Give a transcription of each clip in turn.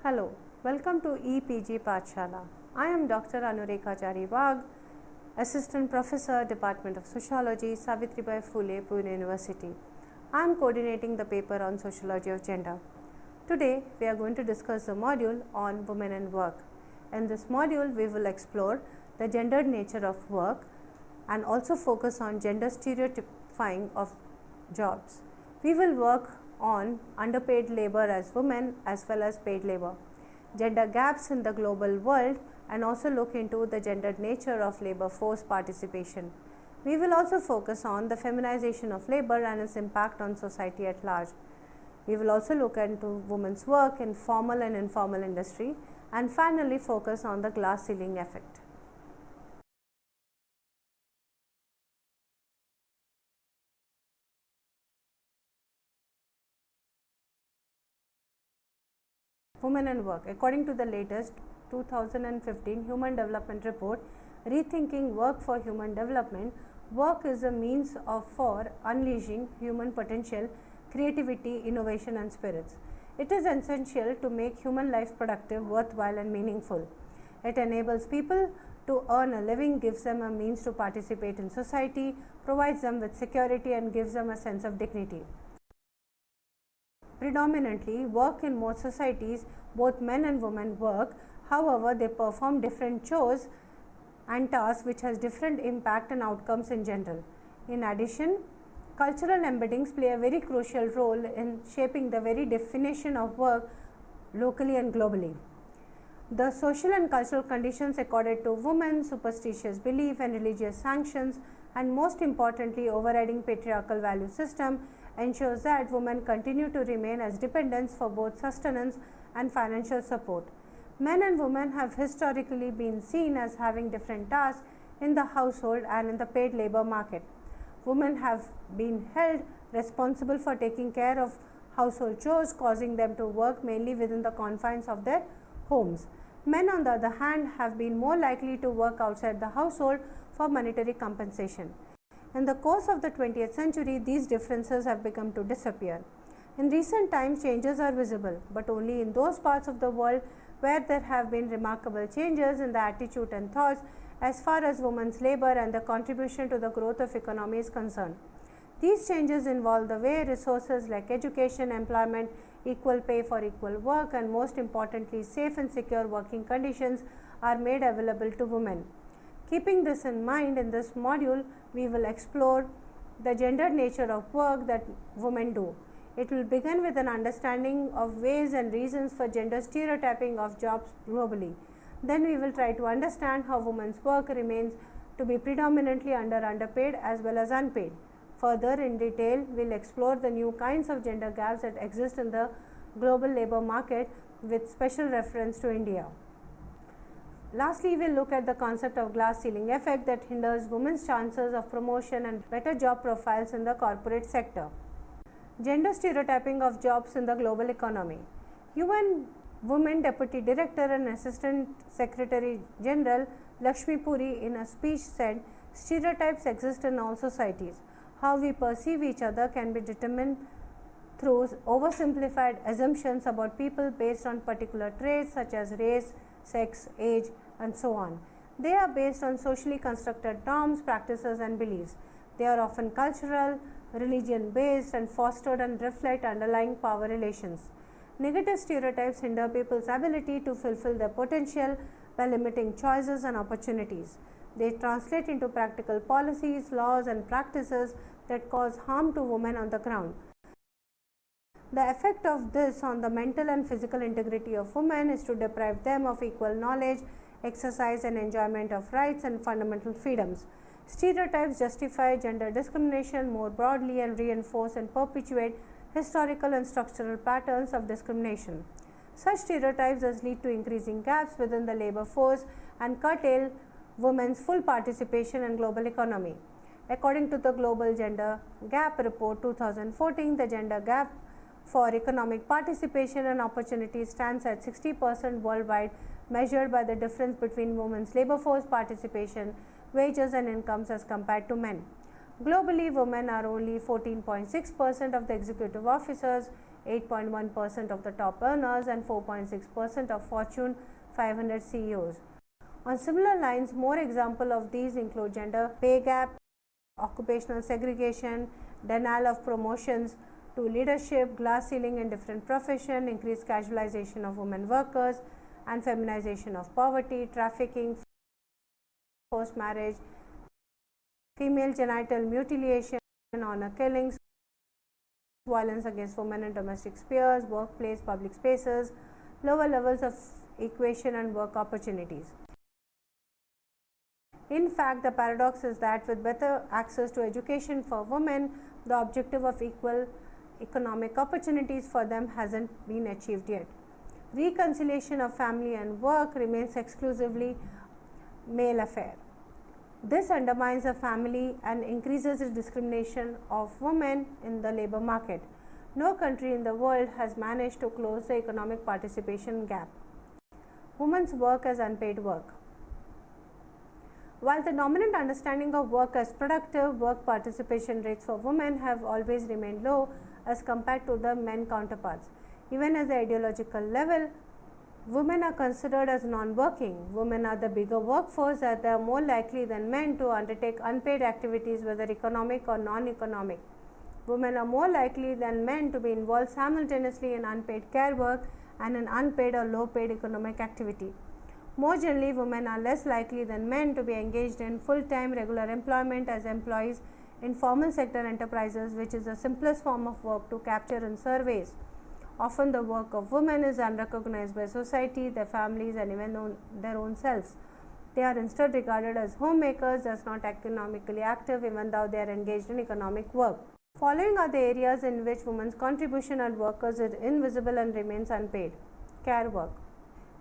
Hello, welcome to EPG Pathshala. I am Dr. Anurekha Wagh, Assistant Professor, Department of Sociology, Savitribai Phule, Pune University. I am coordinating the paper on Sociology of Gender. Today, we are going to discuss the module on Women and Work. In this module, we will explore the gendered nature of work and also focus on gender stereotyping of jobs. We will work on underpaid labor as women as well as paid labor, gender gaps in the global world, and also look into the gendered nature of labor force participation. We will also focus on the feminization of labor and its impact on society at large. We will also look into women's work in formal and informal industry, and finally focus on the glass ceiling effect. Women and Work. According to the latest 2015 Human Development Report, Rethinking Work for Human Development, work is a means for unleashing human potential, creativity, innovation and spirits. It is essential to make human life productive, worthwhile and meaningful. It enables people to earn a living, gives them a means to participate in society, provides them with security and gives them a sense of dignity. Predominantly work in most societies, both men and women work. However, they perform different chores and tasks which has different impact and outcomes in general. In addition, cultural embeddings play a very crucial role in shaping the very definition of work locally and globally. The social and cultural conditions accorded to women, superstitious belief and religious sanctions, and most importantly overriding patriarchal value system ensures that women continue to remain as dependents for both sustenance and financial support. Men and women have historically been seen as having different tasks in the household and in the paid labor market. Women have been held responsible for taking care of household chores, causing them to work mainly within the confines of their homes. Men, on the other hand, have been more likely to work outside the household for monetary compensation. In the course of the 20th century, these differences have begun to disappear. In recent times, changes are visible, but only in those parts of the world where there have been remarkable changes in the attitude and thoughts as far as women's labor and the contribution to the growth of economy is concerned. These changes involve the way resources like education, employment, equal pay for equal work, and most importantly, safe and secure working conditions are made available to women. Keeping this in mind, in this module, we will explore the gendered nature of work that women do. It will begin with an understanding of ways and reasons for gender stereotyping of jobs globally. Then we will try to understand how women's work remains to be predominantly underpaid as well as unpaid. Further, in detail, we will explore the new kinds of gender gaps that exist in the global labor market with special reference to India. Lastly, we will look at the concept of glass ceiling effect that hinders women's chances of promotion and better job profiles in the corporate sector. Gender stereotyping of jobs in the global economy. UN Women Deputy Director and Assistant Secretary General Lakshmi Puri in a speech said, "Stereotypes exist in all societies. How we perceive each other can be determined through oversimplified assumptions about people based on particular traits such as race, sex, age, and so on. They are based on socially constructed norms, practices, and beliefs. They are often cultural, religion-based, and fostered and reflect underlying power relations. Negative stereotypes hinder people's ability to fulfill their potential by limiting choices and opportunities. They translate into practical policies, laws, and practices that cause harm to women on the ground. The effect of this on the mental and physical integrity of women is to deprive them of equal knowledge, exercise, and enjoyment of rights and fundamental freedoms. Stereotypes justify gender discrimination more broadly and reinforce and perpetuate historical and structural patterns of discrimination. Such stereotypes thus lead to increasing gaps within the labor force and curtail women's full participation in global economy. According to the Global Gender Gap Report 2014, the gender gap for economic participation and opportunity stands at 60% worldwide, measured by the difference between women's labor force participation, wages and incomes as compared to men. Globally, women are only 14.6% of the executive officers, 8.1% of the top earners, and 4.6% of Fortune 500 CEOs. On similar lines, more examples of these include gender pay gap, occupational segregation, denial of promotions to leadership, glass ceiling in different professions, increased casualization of women workers, and feminization of poverty, trafficking, forced marriage, female genital mutilation, honor killings, violence against women in domestic spheres, workplace, public spaces, lower levels of equation and work opportunities. In fact, the paradox is that with better access to education for women, the objective of equal economic opportunities for them hasn't been achieved yet. Reconciliation of family and work remains exclusively male affair. This undermines the family and increases the discrimination of women in the labor market. No country in the world has managed to close the economic participation gap. Women's work as unpaid work. While the dominant understanding of work as productive, work participation rates for women have always remained low as compared to the men counterparts. Even at the ideological level, women are considered as non-working. Women are the bigger workforce and they are more likely than men to undertake unpaid activities, whether economic or non-economic. Women are more likely than men to be involved simultaneously in unpaid care work and in unpaid or low-paid economic activity. More generally, women are less likely than men to be engaged in full-time regular employment as employees in formal sector enterprises, which is the simplest form of work to capture in surveys. Often the work of women is unrecognized by society, their families, and even their own selves. They are instead regarded as homemakers, as not economically active, even though they are engaged in economic work. Following are the areas in which women's contribution as workers is invisible and remains unpaid. Care work.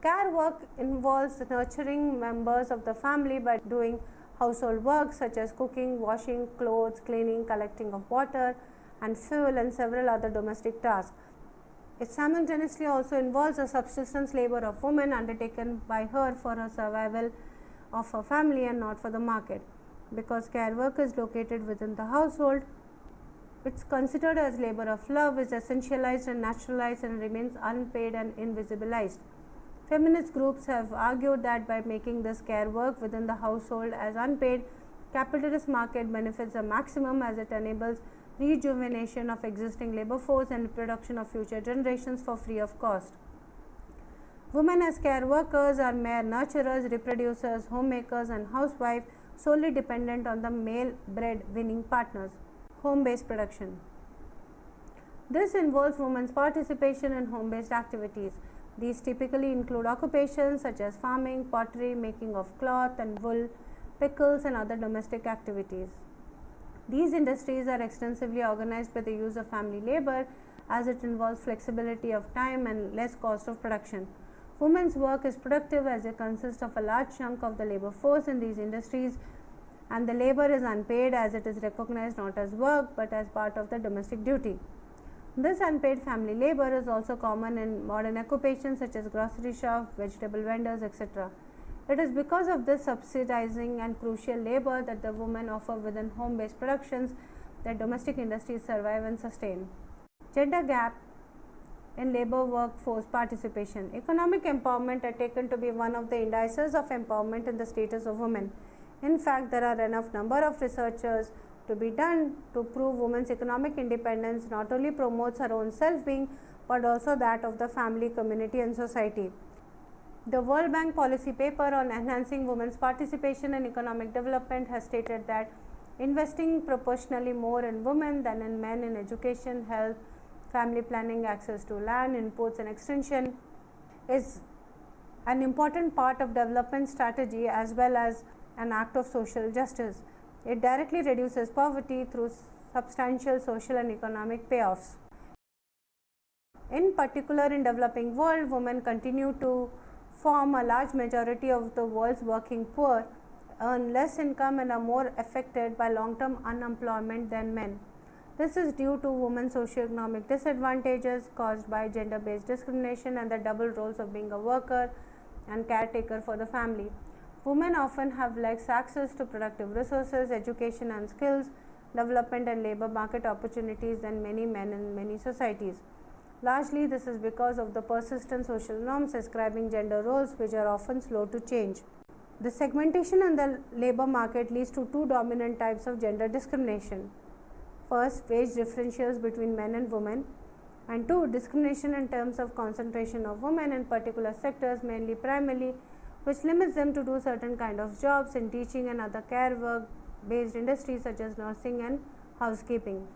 Care work involves nurturing members of the family by doing household work such as cooking, washing clothes, cleaning, collecting of water and fuel, and several other domestic tasks. It simultaneously also involves the subsistence labor of women undertaken by her for her survival of her family and not for the market. Because care work is located within the household, it's considered as labor of love, is essentialized and naturalized, and remains unpaid and invisibilized. Feminist groups have argued that by making this care work within the household as unpaid, capitalist market benefits the maximum as it enables rejuvenation of existing labor force and production of future generations for free of cost. Women as care workers are mere nurturers, reproducers, homemakers, and housewives solely dependent on the male bread-winning partners. Home-based production. This involves women's participation in home-based activities. These typically include occupations such as farming, pottery, making of cloth and wool, pickles, and other domestic activities. These industries are extensively organized by the use of family labor, as it involves flexibility of time and less cost of production. Women's work is productive as it consists of a large chunk of the labor force in these industries, and the labor is unpaid as it is recognized not as work but as part of the domestic duty. This unpaid family labor is also common in modern occupations such as grocery shop, vegetable vendors, etc. It is because of this subsidizing and crucial labor that the women offer within home-based productions that domestic industries survive and sustain. Gender gap in labor workforce participation. Economic empowerment are taken to be one of the indices of empowerment in the status of women. In fact, there are enough number of researchers to be done to prove women's economic independence not only promotes her own self-being but also that of the family, community, and society. The World Bank policy paper on enhancing women's participation in economic development has stated that investing proportionally more in women than in men in education, health, family planning, access to land, imports, and extension is an important part of development strategy as well as an act of social justice. It directly reduces poverty through substantial social and economic payoffs. In particular, in developing world, women continue to form a large majority of the world's working poor, earn less income, and are more affected by long-term unemployment than men. This is due to women's socioeconomic disadvantages caused by gender-based discrimination and the double roles of being a worker and caretaker for the family. Women often have less access to productive resources, education and skills, development and labor market opportunities than many men in many societies. Largely, this is because of the persistent social norms ascribing gender roles which are often slow to change. The segmentation in the labor market leads to two dominant types of gender discrimination. First, wage differentials between men and women, and two, discrimination in terms of concentration of women in particular sectors, mainly primarily, which limits them to do certain kind of jobs in teaching and other care work based industries such as nursing and housekeeping.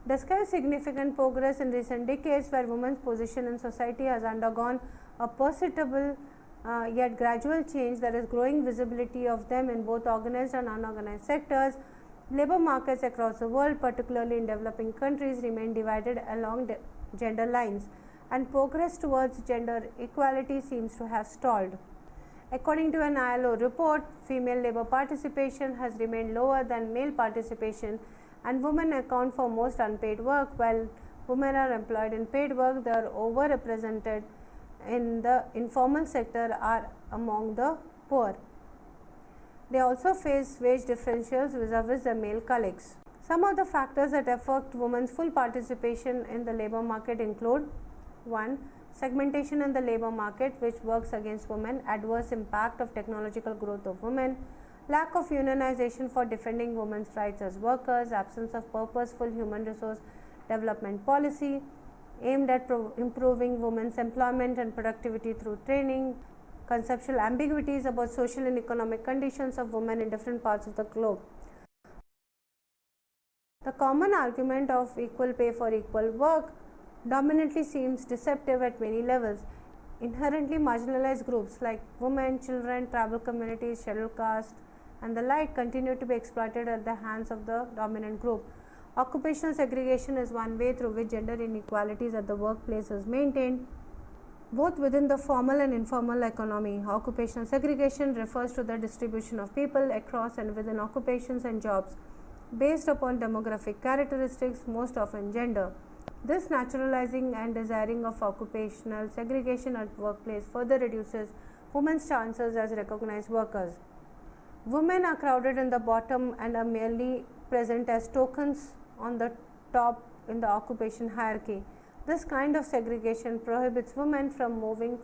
Despite significant progress in recent decades where women's position in society has undergone a perceptible yet gradual change, there is growing visibility of them in both organized and unorganized sectors. Labor markets across the world, particularly in developing countries, remain divided along gender lines, and progress towards gender equality seems to have stalled. According to an ILO report, female labor participation has remained lower than male participation, and women account for most unpaid work. While women are employed in paid work, they are overrepresented in the informal sector are among the poor. They also face wage differentials vis-a-vis their male colleagues. Some of the factors that affect women's full participation in the labor market include: 1. Segmentation in the labor market, which works against women, adverse impact of technological growth of women, lack of unionization for defending women's rights as workers, absence of purposeful human resource development policy aimed at improving women's employment and productivity through training, conceptual ambiguities about social and economic conditions of women in different parts of the globe. The common argument of equal pay for equal work dominantly seems deceptive at many levels. Inherently marginalized groups like women, children, tribal communities, scheduled caste, and the like continue to be exploited at the hands of the dominant group. Occupational segregation is one way through which gender inequalities at the workplace is maintained, both within the formal and informal economy. Occupational segregation refers to the distribution of people across and within occupations and jobs based upon demographic characteristics, most often gender. This naturalizing and desiring of occupational segregation at workplace further reduces women's chances as recognized workers. Women are crowded in the bottom and are merely present as tokens on the top in the occupation hierarchy. This kind of segregation prohibits women from moving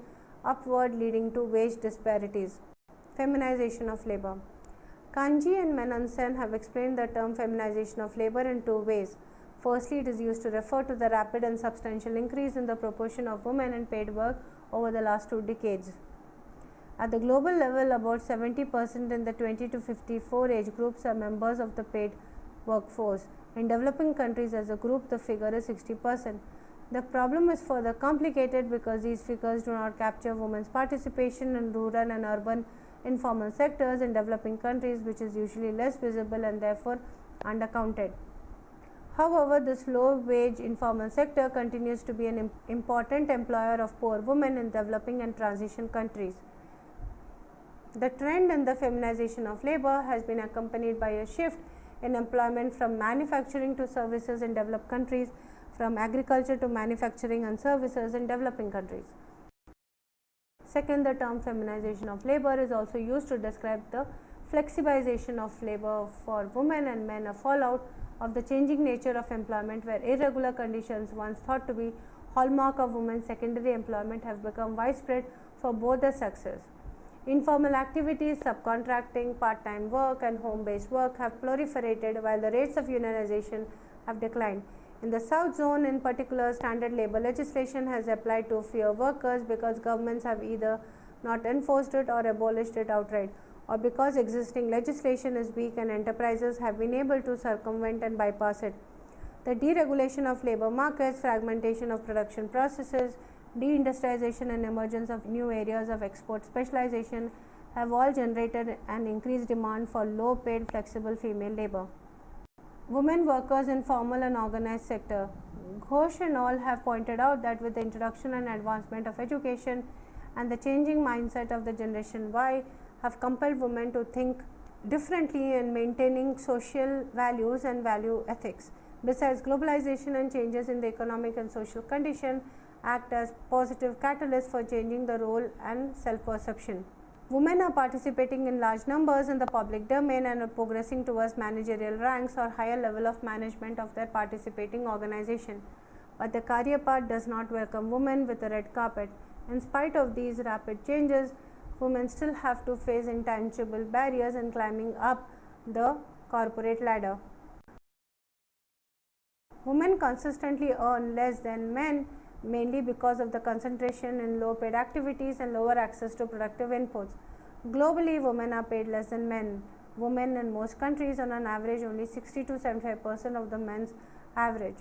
upward, leading to wage disparities. Feminization of labor. Kanji and Menonsen have explained the term feminization of labor in two ways. Firstly, it is used to refer to the rapid and substantial increase in the proportion of women in paid work over the last 2 decades. At the global level, about 70% in the 20 to 54 age groups are members of the paid workforce. In developing countries as a group, the figure is 60%. The problem is further complicated because these figures do not capture women's participation in rural and urban informal sectors in developing countries, which is usually less visible and therefore undercounted. However, this low-wage informal sector continues to be an important employer of poor women in developing and transition countries. The trend in the feminization of labor has been accompanied by a shift in employment from manufacturing to services in developed countries, from agriculture to manufacturing and services in developing countries. Second, the term feminization of labor is also used to describe the flexibilization of labor for women and men, a fallout of the changing nature of employment, where irregular conditions once thought to be hallmark of women's secondary employment have become widespread for both the sexes. Informal activities, subcontracting, part-time work and home-based work have proliferated while the rates of unionization have declined. In the South Zone in particular, standard labor legislation has applied to fewer workers because governments have either not enforced it or abolished it outright, or because existing legislation is weak and enterprises have been able to circumvent and bypass it. The deregulation of labor markets, fragmentation of production processes, deindustrialization and emergence of new areas of export specialization have all generated an increased demand for low-paid, flexible female labor. Women workers in formal and organized sector. Ghosh and all have pointed out that with the introduction and advancement of education and the changing mindset of the Generation Y have compelled women to think differently in maintaining social values and value ethics. Besides, globalization and changes in the economic and social condition act as positive catalysts for changing the role and self-perception. Women are participating in large numbers in the public domain and are progressing towards managerial ranks or higher level of management of their participating organization. but the career path does not welcome women with a red carpet. In spite of these rapid changes, women still have to face intangible barriers in climbing up the corporate ladder. Women consistently earn less than men, mainly because of the concentration in low-paid activities and lower access to productive inputs. Globally, women are paid less than men. Women in most countries on an average only 60 to 75% of the men's average.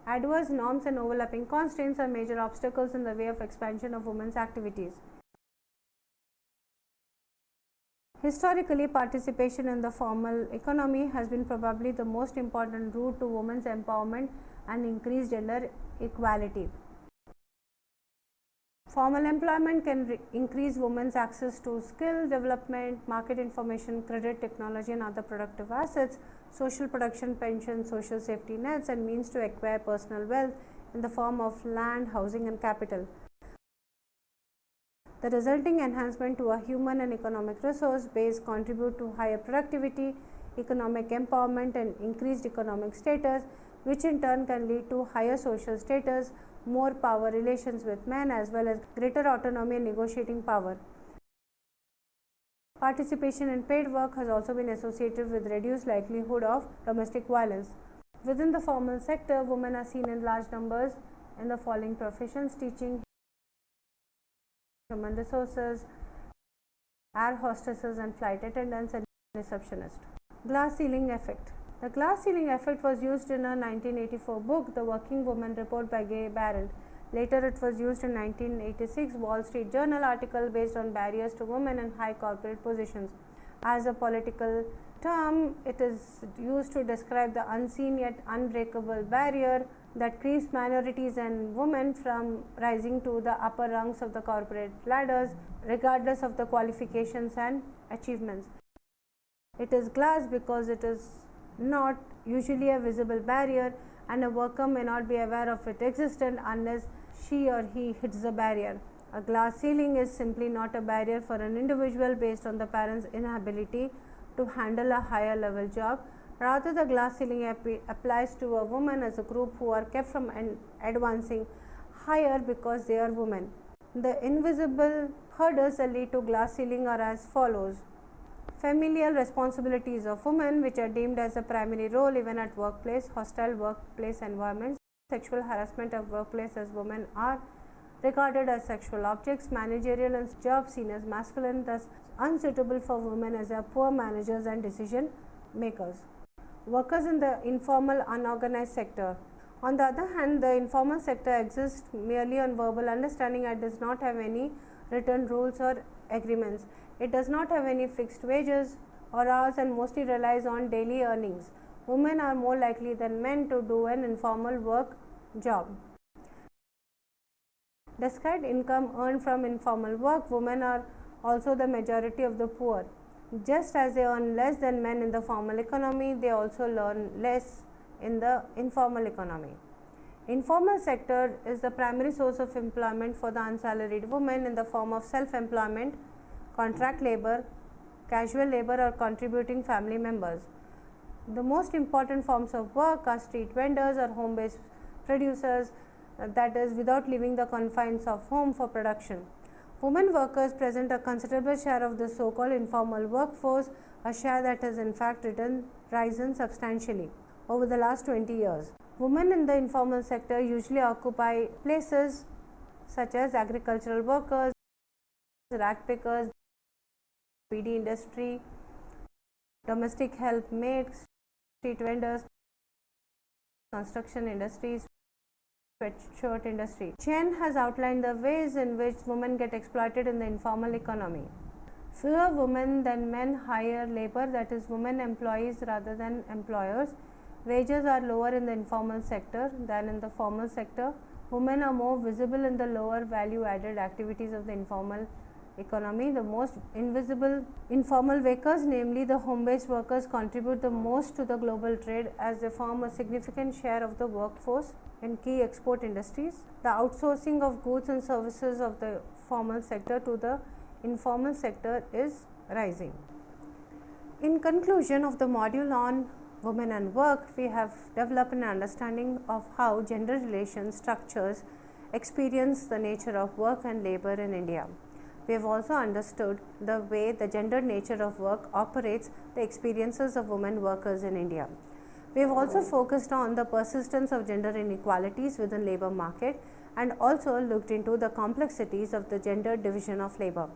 Adverse norms and overlapping constraints are major obstacles in the way of expansion of women's activities. Historically, participation in the formal economy has been probably the most important route to women's empowerment and increased gender equality. Formal employment can increase women's access to skill development, market information, credit, technology and other productive assets, social protection, pension, social safety nets and means to acquire personal wealth in the form of land, housing and capital. The resulting enhancement to a human and economic resource base contribute to higher productivity, economic empowerment and increased economic status, which in turn can lead to higher social status, more power relations with men as well as greater autonomy and negotiating power. Participation in paid work has also been associated with reduced likelihood of domestic violence. Within the formal sector, women are seen in large numbers in the following professions: teaching, human resources, air hostesses and flight attendants and receptionists. Glass ceiling effect. The glass ceiling effect was used in a 1984 book, The Working Woman Report by Gay Barrett. Later it was used in 1986 Wall Street Journal article based on barriers to women in high corporate positions. As a political term, it is used to describe the unseen yet unbreakable barrier that keeps minorities and women from rising to the upper rungs of the corporate ladders, regardless of the qualifications and achievements. It is glass because it is not usually a visible barrier, and a worker may not be aware of its existence unless she or he hits the barrier. A glass ceiling is simply not a barrier for an individual based on the parent's inability to handle a higher level job. Rather, the glass ceiling applies to a woman as a group who are kept from advancing higher because they are women. The invisible hurdles that lead to glass ceiling are as follows. Familial responsibilities of women, which are deemed as a primary role even at workplace, hostile workplace environments, sexual harassment of workplace as women are regarded as sexual objects, managerial and jobs seen as masculine, thus unsuitable for women as are poor managers and decision makers. Workers in the informal unorganized sector. On the other hand, the informal sector exists merely on verbal understanding and does not have any written rules or agreements. It does not have any fixed wages or hours and mostly relies on daily earnings. Women are more likely than men to do an informal work job. Despite income earned from informal work, women are also the majority of the poor. Just as they earn less than men in the formal economy, they also earn less in the informal economy. Informal sector is the primary source of employment for the unsalaried women in the form of self-employment, contract labor, casual labor or contributing family members. The most important forms of work are street vendors or home-based producers, that is without leaving the confines of home for production. Women workers present a considerable share of the so-called informal workforce, a share that has in fact risen substantially over the last 20 years. Women in the informal sector usually occupy places such as agricultural workers, rag pickers, BD industry, domestic help maids, street vendors, construction industries, sweatshirt industry. Chen has outlined the ways in which women get exploited in the informal economy. Fewer women than men hire labor, that is, women employees rather than employers. Wages are lower in the informal sector than in the formal sector. Women are more visible in the lower value added activities of the informal economy. The most invisible informal workers, namely the home-based workers, contribute the most to the global trade as they form a significant share of the workforce in key export industries. The outsourcing of goods and services of the formal sector to the informal sector is rising. In conclusion of the module on Women and Work, we have developed an understanding of how gender relations, structures, experience the nature of work and labor in India. We have also understood the way the gendered nature of work operates the experiences of women workers in India. We have also focused on the persistence of gender inequalities within labor market and also looked into the complexities of the gender division of labor.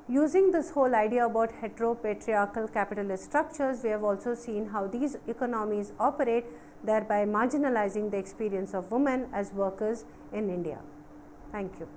Using this whole idea about heteropatriarchal capitalist structures, we have also seen how these economies operate, thereby marginalizing the experience of women as workers in India. Thank you.